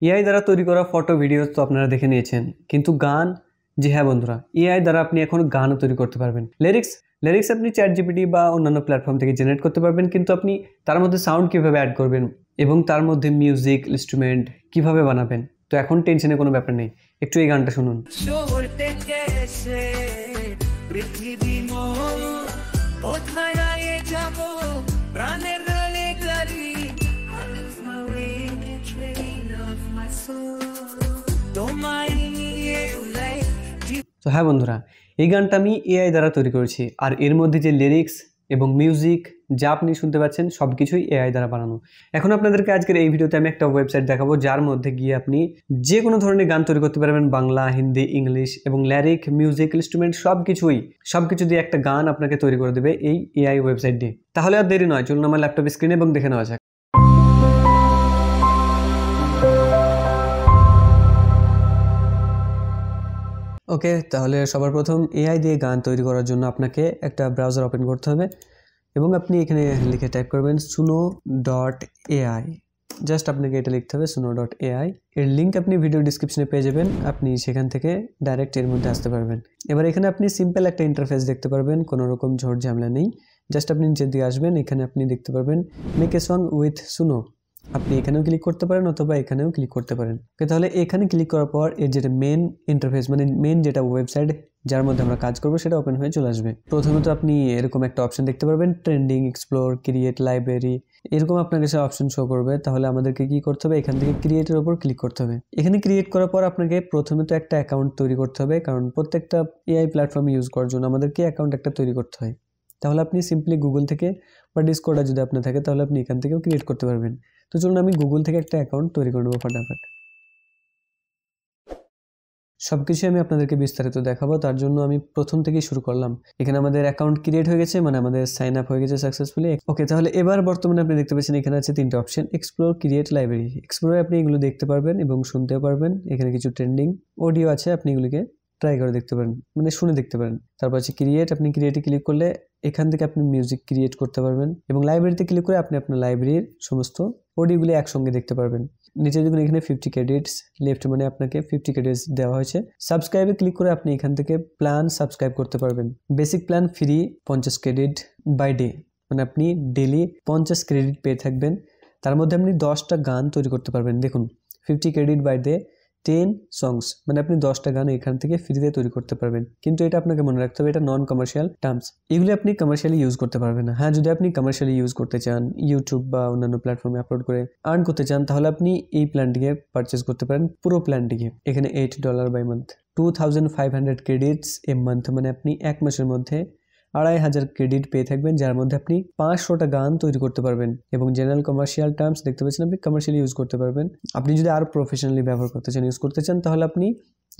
AI দ্বারা তৈরি করা ফটো ভিডিও তো আপনারা দেখে নিয়েছেন, কিন্তু গান, জি হ্যাঁ বন্ধুরা, এআই দ্বারা আপনি এখন গানও তৈরি করতে পারবেন। লিরিক্স আপনি চ্যাটজিপিটি বা অন্যান্য প্ল্যাটফর্ম থেকে জেনারেট করতে পারবেন, কিন্তু আপনি তার মধ্যে সাউন্ড কিভাবে অ্যাড করবেন এবং তার মধ্যে মিউজিক ইনস্ট্রুমেন্ট কিভাবে বানাবেন, তো এখন টেনশনের কোনো ব্যাপার নেই। একটু এই গানটা শুনুন। তো হ্যাঁ বন্ধুরা, এই গানটা আমি এআই দ্বারা তৈরি করেছি, আর এর মধ্যে যে লিরিক্স এবং মিউজিক যা আপনি শুনতে পাচ্ছেন সব কিছুই এআই দ্বারা বানানো। এখন আপনাদেরকে আজকের এই ভিডিওতে আমি একটা ওয়েবসাইট দেখাবো, যার মধ্যে গিয়ে আপনি যে কোনো ধরনের গান তৈরি করতে পারবেন, বাংলা, হিন্দি, ইংলিশ এবং লিরিক, মিউজিক, ইনস্ট্রুমেন্ট সব কিছু দিয়ে একটা গান আপনাকে তৈরি করে দেবে এই এআই ওয়েবসাইট দিয়ে। তাহলে আর দেরি নয়, চলুন আমার ল্যাপটপ স্ক্রিনে এবং দেখে নেওয়া যাক। ওকে, তাহলে সবার প্রথম এআই দিয়ে গান তৈরি করার জন্য আপনাকে একটা ব্রাউজার ওপেন করতে হবে এবং আপনি এখানে লিখে টাইপ করবেন suno.ai। জাস্ট আপনাকে এটা লিখতে হবে suno.ai। এর লিঙ্ক আপনি ভিডিও ডিসক্রিপশনে পেয়ে যাবেন, আপনি সেখান থেকে ডাইরেক্ট এর মধ্যে আসতে পারবেন। এবার এখানে আপনি সিম্পল একটা ইন্টারফেস দেখতে পারবেন, কোনো রকম ঝড় ঝামেলা নেই। জাস্ট আপনি নিচের দিকে আসবেন, এখানে আপনি দেখতে পারবেন make a song with Suno. আপনি এখানেও ক্লিক করতে পারেন অথবা এখানেও ক্লিক করতে পারেন। ওকে, তাহলে এখানে ক্লিক করার পর এর যেটা মেন ইন্টারফেস, মানে মেন যেটা ওয়েবসাইট যার মধ্যে আমরা কাজ করবো, সেটা ওপেন হয়ে চলে আসবে। প্রথমত আপনি এরকম একটা অপশন দেখতে পারবেন, ট্রেন্ডিং, এক্সপ্লোর, ক্রিয়েট, লাইব্রেরি, এরকম আপনার কাছে অপশন শো করবে। তাহলে আমাদেরকে কি করতে হবে, এখান থেকে ক্রিয়েটের উপর ক্লিক করতে হবে। এখানে ক্রিয়েট করার পর আপনাকে প্রথমে তো একটা অ্যাকাউন্ট তৈরি করতে হবে, কারণ প্রত্যেকটা এআই প্ল্যাটফর্ম ইউজ করার জন্য আমাদেরকে অ্যাকাউন্ট একটা তৈরি করতে হয়। তাহলে আপনি সিম্পলি গুগল থেকে বা ডিসকর্ডে যদি আপনার থাকে, তাহলে আপনি এখান থেকেও ক্রিয়েট করতে পারবেন। তো চলুন আমি গুগল থেকে একটা অ্যাকাউন্ট তৈরি করে নেবো ফটাফট। সব কিছু আমি আপনাদেরকে বিস্তারিত দেখাবো, তার জন্য আমি প্রথম থেকেই শুরু করলাম। এখানে আমাদের অ্যাকাউন্ট ক্রিয়েট হয়ে গেছে, মানে আমাদের সাইন আপ হয়ে গেছে সাকসেসফুলি। ওকে, তাহলে এবার বর্তমানে আপনি দেখতে পাচ্ছেন এখানে আছে তিনটে অপশন, এক্সপ্লোর, ক্রিয়েট, লাইব্রেরি। এক্সপ্লোরে আপনি এগুলো দেখতে পারবেন এবং শুনতেও পারবেন। এখানে কিছু ট্রেন্ডিং অডিও আছে, আপনি এগুলিকে ট্রাই করে দেখতে পারেন, মানে শুনে দেখতে পারেন। তারপর আছে ক্রিয়েট, আপনি ক্রিয়েটে ক্লিক করলে এখান থেকে আপনি মিউজিক ক্রিয়েট করতে পারবেন এবং লাইব্রেরিতে ক্লিক করে আপনি আপনার লাইব্রেরির সমস্ত অডিওগুলি একসঙ্গে দেখতে পারবেন। নিচে দেখুন এখানে 50 ক্রেডিটস লেফট, মানে আপনাকে 50 ক্রেডিটস দেওয়া হয়েছে। সাবস্ক্রাইবে ক্লিক করে আপনি এখান থেকে প্ল্যান সাবস্ক্রাইব করতে পারবেন। Basic plan free 50 credit by day, মানে আপনি ডেলি 50 ক্রেডিট পেয়ে থাকবেন। তার মধ্যে আপনি 10টা গান তৈরি করতে পারবেন। দেখুন 50 ক্রেডিট বাই ডে 10 songs, মানে আপনি 10টা গান এখান থেকে ফ্রিতে তৈরি করতে পারবেন। কিন্তু এটা আপনাকে মনে রাখতে হবে, এটা নন কমার্শিয়াল টার্মস, এগুলি আপনি কমার্শিয়ালি ইউজ করতে পারবেন না। হ্যাঁ, যদি আপনি কমার্শিয়ালি ইউজ করতে চান, ইউটিউব বা অন্যান্য প্ল্যাটফর্মে আপলোড করে আর্ন করতে চান, তাহলে আপনি এই প্ল্যানটিকে পারচেস করতে পারেন, পুরো প্ল্যানটিকে। এখানে $8 by month, 2500 credits a month, মানে আপনি এক মাসের মধ্যে 2500 ক্রেডিট পেয়ে থাকবেন, যার মধ্যে আপনি 500টা গান তৈরি করতে পারবেন। এবং জেনারেল কমার্শিয়াল টার্মস দেখতে পাচ্ছেন, আপনি কমার্শিয়ালি ইউজ করতে পারবেন। আপনি যদি আরও প্রফেশনালি ব্যবহার করতে চান, ইউজ করতে চান, তাহলে আপনি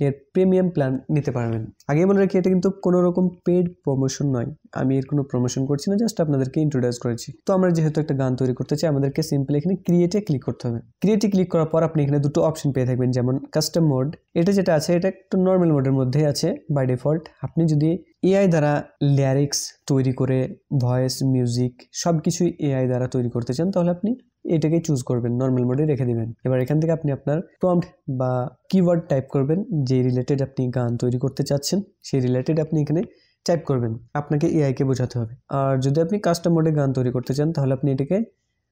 এর প্রিমিয়াম প্ল্যান নিতে পারবেন। আগে বলে রাখি, এটা কিন্তু কোনো রকম পেড প্রমোশন নয়, আমি এর কোনো প্রমোশন করছি না, জাস্ট আপনাদেরকে ইন্ট্রোডিউস করেছি। তো আমরা যেহেতু একটা গান তৈরি করতে চাই, আমাদেরকে সিম্পলি এখানে ক্রিয়েটে ক্লিক করতে হবে। ক্রিয়েটে ক্লিক করার পর আপনি এখানে দুটো অপশন পেয়ে থাকবেন, যেমন কাস্টম মোড, এটা যেটা আছে এটা একটু নর্মাল মোডের মধ্যেই আছে বাই ডিফল্ট। আপনি যদি এআই দ্বারা লিরিক্স তৈরি করে ভয়েস, মিউজিক সব কিছুই এআই দ্বারা তৈরি করতে চান, তাহলে আপনি এটাকে চুজ করবেন, নর্মাল মোডে রেখে দিবেন। এবার এখান থেকে আপনি আপনার প্রম্পট বা কিওয়ার্ড টাইপ করবেন, যে রিলেটেড আপনি গান তৈরি করতে চাচ্ছেন সেই রিলেটেড আপনি এখানে টাইপ করবেন। আপনাকে এআইকে বোঝাতে হবে। আর যদি আপনি কাস্টম মোডে গান তৈরি করতে চান, তাহলে আপনি এটাকে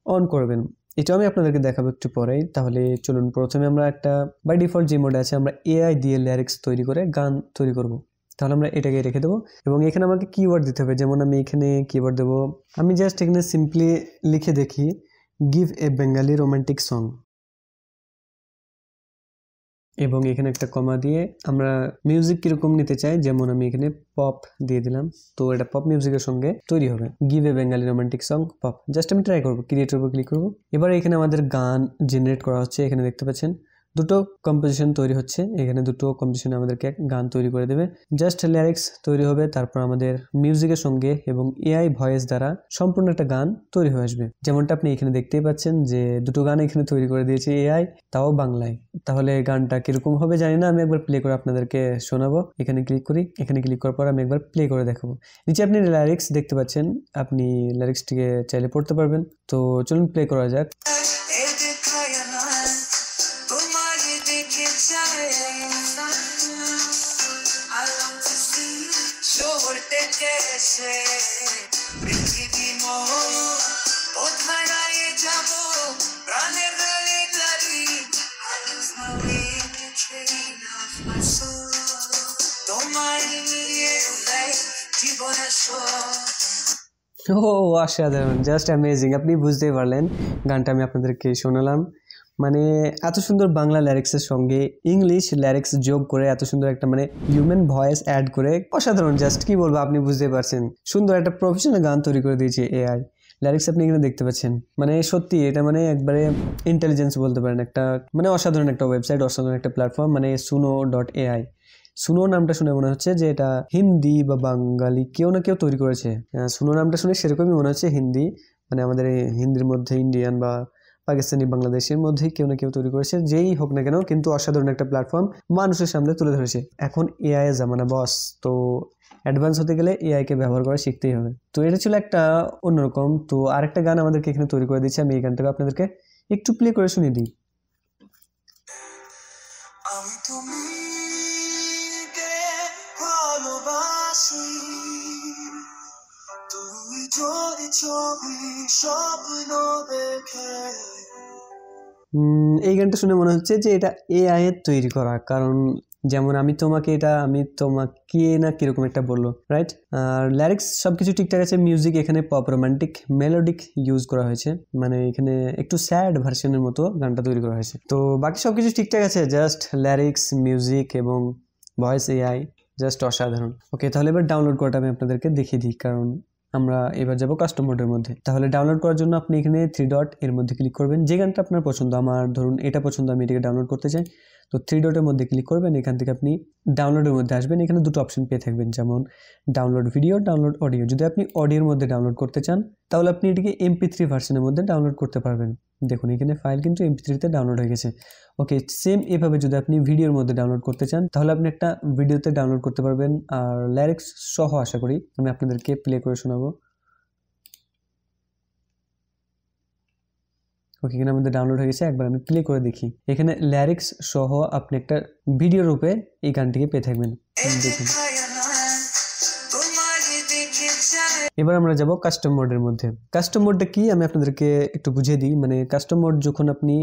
অন করবেন। এটাও আমি আপনাদেরকে দেখাবো একটু পরেই। তাহলে চলুন প্রথমে আমরা একটা বাই ডিফল্ট যে মোডে আছে, আমরা এআই দিয়ে লিরিক্স তৈরি করে গান তৈরি করব। তাহলে আমরা এটাকে রেখে দেবো এবং এখানে আমাকে কিওয়ার্ড দিতে হবে। যেমন আমি এখানে কিওয়ার্ড দেবো, আমি জাস্ট এখানে সিম্পলি লিখে দেখি give a Bengali romantic song, এবং এখানে একটা কমা দিয়ে আমরা মিউজিক কিরকম নিতে চাই, যেমন আমি এখানে পপ দিয়ে দিলাম। তো এটা পপ মিউজিকের সঙ্গে তৈরি হবে, give a Bengali romantic song pop. Just আমি ট্রাই করবো, ক্রিয়েটের উপর ক্লিক করবো। এবার এখানে আমাদের গান জেনারেট করা হচ্ছে, এখানে দেখতে পাচ্ছেন দুটো কম্পোজিশন তৈরি হচ্ছে। এখানে দুটো কম্পোজিশনে আমাদেরকে গান তৈরি করে দেবে। জাস্ট লিরিক্স তৈরি হবে, তারপর আমাদের মিউজিকের সঙ্গে এবং এআই ভয়েস দ্বারা সম্পূর্ণ একটা গান তৈরি হয়ে আসবে। যেমনটা আপনি এখানে দেখতেই পাচ্ছেন যে দুটো গান এখানে তৈরি করে দিয়েছে এআই, তাও বাংলায়। তাহলে গানটা কিরকম হবে জানি না, আমি একবার প্লে করে আপনাদেরকে শোনাবো। এখানে ক্লিক করি, এখানে ক্লিক করার পর আমি একবার প্লে করে দেখাবো। নিচে আপনি লিরিক্স দেখতে পাচ্ছেন, আপনি লিরিক্সটিকে চাইলে পড়তে পারবেন। তো চলুন প্লে করা যাক। দেখে চাই I long to see छोड़ते कैसे पृथ्वी मोह কোথায় হারিয়ে যাব প্রাণের রানী গাড়ি I lose my way in the train of my soul তোমায় নিয়ে উড়াই জীবনের শোক। ও অসাধারণ, জাস্ট অ্যামেজিং। আপনি বুঝতেই পারলেন গানটা আমি আপনাদেরকে শোনালাম, মানে এত সুন্দর বাংলা লিরিক্সের সঙ্গে ইংলিশ লিরিক্স যোগ করে এত সুন্দর একটা মানে হিউম্যান ভয়েস অ্যাড করে অসাধারণ। জাস্ট কি বলবো, আপনি বুঝতেই পারছেন, সুন্দর একটা প্রফেশনাল গান তৈরি করে দিয়েছে এআই। লিরিক্স আপনি এখানে দেখতে পাচ্ছেন, মানে সত্যি এটা মানে একবারে ইন্টেলিজেন্স বলতে পারেন, একটা মানে অসাধারণ একটা ওয়েবসাইট, অসাধারণ একটা প্ল্যাটফর্ম, মানে suno.ai। সুনো নামটা শুনে মনে হচ্ছে যে এটা হিন্দি বা বাঙালি কেউ না কেউ তৈরি করেছে। সুনো নামটা শুনে সেরকমই মনে হচ্ছে হিন্দি, মানে আমাদের এই হিন্দির মধ্যে ইন্ডিয়ান বা পাকিস্তানি বাংলাদেশের মধ্যেই কেউ না কেউ তৈরি করেছে, যেই হোক না কেন, কিন্তু অসাধারণ একটা প্ল্যাটফর্ম মানুষের সামনে তুলে ধরেছে। এখন এআই এর জামানা বস, তো অ্যাডভান্স হতে গেলে এআই কে ব্যবহার করা শিখতেই হবে। তো এটা ছিল একটা অন্যরকম। তো আরেকটা গান আমাদেরকে এখানে তৈরি করে দিচ্ছে, আমি এই গানটাকে আপনাদেরকে একটু প্লে করে শুনিয়ে দিই। আমি তুমি কে ভালোবাসি, তুই যদি ছবি স্বপ্ন দেখে। এই গানটা শুনে মনে হচ্ছে যে এটা এআই এর তৈরি করা, কারণ যেমন আমি তোমাকে, এটা আমি তোমাকে না কিরকম একটা বললো, রাইট? আর লিরিক্স সবকিছু ঠিকঠাক আছে। মিউজিক এখানে পপ রোমান্টিক মেলোডিক ইউজ করা হয়েছে, মানে এখানে একটু স্যাড ভার্সনের মতো গানটা তৈরি করা হয়েছে। তো বাকি সবকিছু ঠিকঠাক আছে, জাস্ট লিরিক্স, মিউজিক এবং ভয়েস এআই জাস্ট অসাধারণ। ওকে, তাহলে এবার ডাউনলোড করাটা আমি আপনাদেরকে দেখিয়ে দিই, কারণ আমরা এবার যাব কাস্টম মোডের মধ্যে। তাহলে ডাউনলোড করার জন্য আপনি এখানে 3 ডট এর মধ্যে ক্লিক করবেন, যে গানটা আপনার পছন্দ। আমার ধরুন এটা পছন্দ, আমি এটাকে ডাউনলোড করতে চাই, তো 3 ডটের মধ্যে ক্লিক করবেন। এখান থেকে আপনি ডাউনলোডের মধ্যে আসবেন, এখানে দুটো অপশন পেয়ে থাকবেন, যেমন ডাউনলোড ভিডিও, ডাউনলোড অডিও। যদি আপনি অডিওর মধ্যে ডাউনলোড করতে চান তাহলে আপনি এটিকে MP3 ভার্সনের মধ্যে ডাউনলোড করতে পারবেন। দেখুন এখানে ফাইল কিন্তু MP3-তে ডাউনলোড হয়ে গেছে। ওকে, সেম এভাবে যদি আপনি ভিডিওর মধ্যে ডাউনলোড করতে চান তাহলে আপনি একটা ভিডিওতে ডাউনলোড করতে পারবেন, আর লিরিক্স সহ। আশা করি আমি আপনাদেরকে প্লে করে শোনাবো। ওকে, এখানে আমাদের ডাউনলোড হয়ে গেছে, একবার আমি প্লে করে দেখি। এখানে লিরিক্স সহ আপনি একটা ভিডিও রূপে এই গানটিকে পেয়ে থাকবেন। দেখুন এবার আমরা যাব কাস্টম মোডের মধ্যে। কাস্টম মোডটা কি আমি আপনাদেরকে একটু বুঝিয়ে দিই। মানে কাস্টম মোড যখন আপনি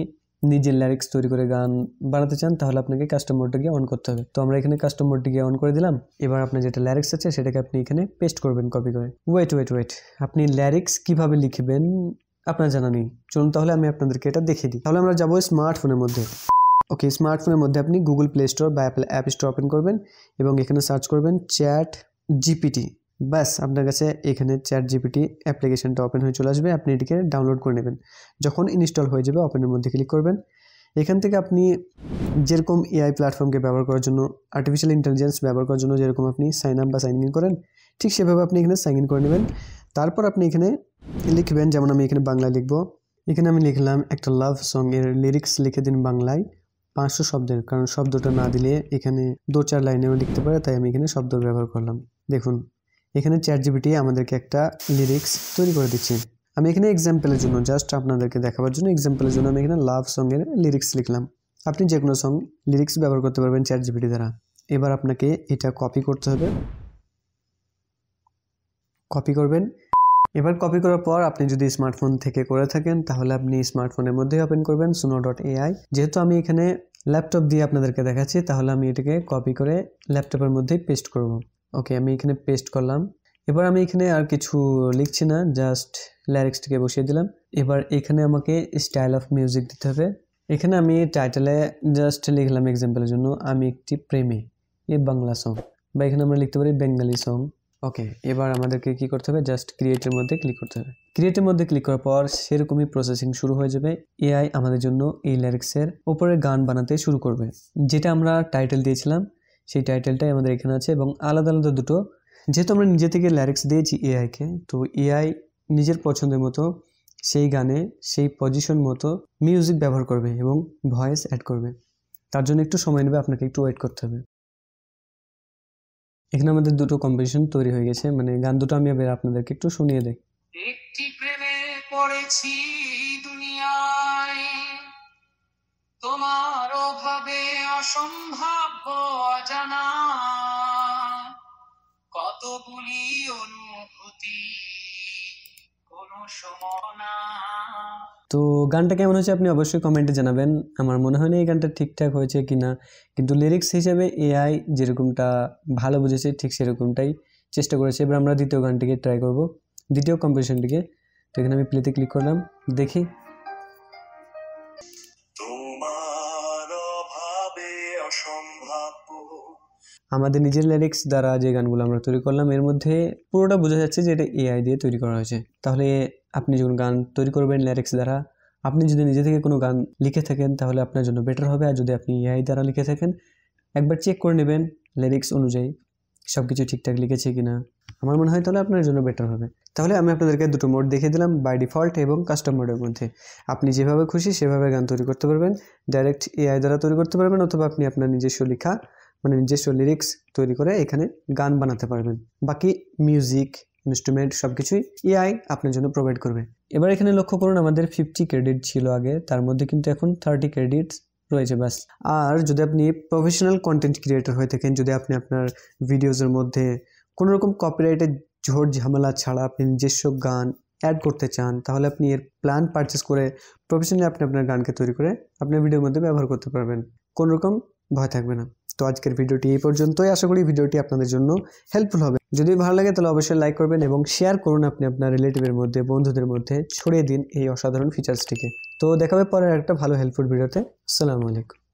নিজের লিরিক্স তৈরি করে গান বানাতে চান তাহলে আপনাকে কাস্টম মোডটাকে অন করতে হবে। তো আমরা এখানে কাস্টম মোডটিকে অন করে দিলাম। এবার আপনার যেটা লিরিক্স আছে সেটাকে আপনি এখানে পেস্ট করবেন কপি করে। ওয়েট, আপনি লিরিক্স কিভাবে লিখবেন আপনার জানা নেই, চলুন তাহলে আমি আপনাদেরকে এটা দেখিয়ে দিই। তাহলে আমরা যাবো স্মার্টফোনের মধ্যে। ওকে, স্মার্টফোনের মধ্যে আপনি গুগল প্লে স্টোর বা অ্যাপল অ্যাপ স্টোর ওপেন করবেন এবং এখানে সার্চ করবেন চ্যাট জিপিটি। ব্যাস, আপনার কাছে এখানে চ্যাট জিপিটি অ্যাপ্লিকেশনটা ওপেন হয়ে চলে আসবে। আপনি এটিকে ডাউনলোড করে নেবেন। যখন ইনস্টল হয়ে যাবে ওপেনের মধ্যে ক্লিক করবেন। এখান থেকে আপনি যেরকম এআই প্ল্যাটফর্মকে ব্যবহার করার জন্য, আর্টিফিশিয়াল ইন্টেলিজেন্স ব্যবহার করার জন্য যেরকম আপনি সাইন আপ বা সাইন ইন করেন, ঠিক সেভাবে আপনি এখানে সাইন ইন করে নেবেন। তারপর আপনি এখানে লিখবেন, যেমন আমি এখানে বাংলায় লিখব। এখানে আমি লিখলাম একটা লাভ সং এর লিরিক্স লিখে দিন বাংলায় 500 শব্দের, কারণ শব্দটা না দিলে এখানে 2-4 লাইনেও লিখতে পারে, তাই আমি এখানে শব্দ ব্যবহার করলাম। দেখুন এখানে চ্যাট জিপিটি আমাদেরকে একটা লিরিক্স তৈরি করে দিচ্ছে। আমি এখানে এক্সাম্পলের জন্য, জাস্ট আপনাদেরকে দেখাবার জন্য এক্সাম্পলের জন্য আমি এখানে লাভ সং এর লিরিক্স লিখলাম। আপনি যে কোনো সং লিরিক্স ব্যবহার করতে পারবেন চ্যাট জিপিটি দ্বারা। এবার আপনাকে এটা কপি করতে হবে, কপি করবেন। এবার কপি করার পর আপনি যদি স্মার্টফোন থেকে করে থাকেন তাহলে আপনি স্মার্টফোনের মধ্যে ওপেন করবেন suno.ai। যেহেতু আমি এখানে ল্যাপটপ দিয়ে আপনাদেরকে দেখাচ্ছি তাহলে আমি এটাকে কপি করে ল্যাপটপের মধ্যে পেস্ট করব। ওকে, আমি এখানে পেস্ট করলাম। এবার আমি এখানে আর কিছু লিখছি না, জাস্ট লিরিক্সটাকে বসিয়ে দিলাম। এবার এখানে আমাকে স্টাইল অফ মিউজিক দিতে হবে। এখানে আমি টাইটেলে জাস্ট লিখলাম এক্সাম্পলের জন্য আমি একটি প্রেমী, বাংলা সং, বা এখানে আমরা লিখতে পারি বেঙ্গলি সং। ওকে, এবার আমাদেরকে কি করতে হবে, জাস্ট ক্রিয়েটের মধ্যে ক্লিক করতে হবে। ক্রিয়েটের মধ্যে ক্লিক করার পর সেরকমই প্রসেসিং শুরু হয়ে যাবে। এআই আমাদের জন্য এই লিরিক্সের উপরে গান বানাতে শুরু করবে। যেটা আমরা টাইটেল দিয়েছিলাম সেই টাইটেলটাই আমাদের এখানে আছে এবং আলাদা আলাদা দুটো। যেহেতু আমরা নিজে থেকে লিরিক্স দিয়েছি এআইকে, তো এআই নিজের পছন্দের মতো সেই গানে সেই পজিশন মতো মিউজিক ব্যবহার করবে এবং ভয়েস অ্যাড করবে। তার জন্য একটু সময় নেবে, আপনাকে একটু ওয়েট করতে হবে। এখানে আমাদের দুটো কম্পোজিশন তৈরি হয়ে গেছে, মানে গান দুটো আমি এবার আপনাদেরকে একটু শুনিয়ে দেই। একটি প্রেমে পড়েছি দুনিয়ায়, তোমার অভাবে অসম্ভাব্য অজানা কতগুলি অনুভূতি কোনো সময় না। তো গানটা কেমন হয়েছে আপনি অবশ্যই কমেন্টে জানাবেন। আমার মনে হয় না এই গানটা ঠিকঠাক হয়েছে কিনা, কিন্তু লিরিক্স হিসেবে এআই যেরকমটা ভালো বুঝেছে ঠিক সেরকমটাই চেষ্টা করেছে। এবার আমরা দ্বিতীয় গানটিকে ট্রাই করব, দ্বিতীয় কম্পোজিশনটিকে। তো এখানে আমি প্লেতে ক্লিক করলাম, দেখি। তোমার অভাবে অসম্ভাব্য। আমাদের নিজের লিরিক্স দ্বারা যে গানগুলো আমরা তৈরি করলাম এর মধ্যে পুরোটা বোঝা যাচ্ছে যে এটা এআই দিয়ে তৈরি করা হয়েছে। তাহলে আপনি যখন গান তৈরি করবেন লিরিক্স দ্বারা, আপনি যদি নিজে থেকে কোনো গান লিখে থাকেন তাহলে আপনার জন্য বেটার হবে। আর যদি আপনি এআই দ্বারা লিখে থাকেন, একবার চেক করে নেবেন লিরিক্স অনুযায়ী সব কিছু ঠিকঠাক লিখেছে কিনা। আমার মনে হয় তাহলে আপনার জন্য বেটার হবে। তাহলে আমি আপনাদেরকে দুটো মোড দেখিয়ে দিলাম, বাই ডিফল্ট এবং কাস্টম মোডের মধ্যে। আপনি যেভাবে খুশি সেভাবে গান তৈরি করতে পারবেন, ডাইরেক্ট এআই দ্বারা তৈরি করতে পারবেন, অথবা আপনি আপনার নিজস্ব লেখা মানে নিজস্ব লিরিক্স তৈরি করে এখানে গান বানাতে পারবেন। বাকি মিউজিক, ইনস্ট্রুমেন্ট সব কিছুই এআই আপনার জন্য প্রোভাইড করবে। এবার এখানে লক্ষ্য করুন, আমাদের 50 ক্রেডিট ছিল আগে, তার মধ্যে কিন্তু এখন 30 ক্রেডিটস রয়েছে বাস। আর যদি আপনি প্রফেশনাল কন্টেন্ট ক্রিয়েটর হয়ে থাকেন, যদি আপনি আপনার ভিডিওসের মধ্যে কোনো রকম কপিরাইটের ঝড় ঝামেলা ছাড়া আপনি নিজস্ব গান অ্যাড করতে চান, তাহলে আপনি এর প্ল্যান পারচেস করে প্রফেশনালি আপনি আপনার গানকে তৈরি করে আপনার ভিডিওর মধ্যে ব্যবহার করতে পারবেন, কোনো রকম ভয় থাকবে না। তো আজকের ভিডিওটি এই পর্যন্তই। আশা করি ভিডিওটি আপনাদের জন্য হেল্পফুল হবে। যদি ভালো লাগে তাহলে অবশ্যই লাইক করবেন এবং শেয়ার করুন আপনি আপনার রিলেটিভের মধ্যে, বন্ধুদের মধ্যে ছড়িয়ে দিন এই অসাধারণ ফিচার্সটিকে। তো দেখা হবে পরের একটা ভালো হেল্পফুল ভিডিওতে। আসসালামু আলাইকুম।